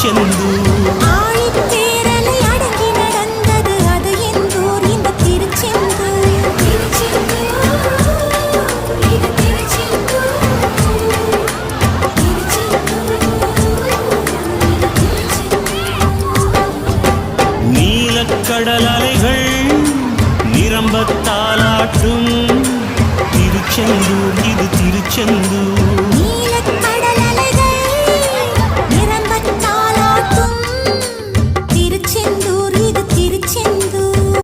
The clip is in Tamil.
திருச்செந்தூர். ஆழிப்பேரலை அடங்கி நடந்தது அது எந்தூர் இந்த திருச்செந்தூர். நீலக்கடல் அலைகள் நிரம்பத்தாலாட்டும் திருச்செந்தூர் இது திருச்செந்தூர்.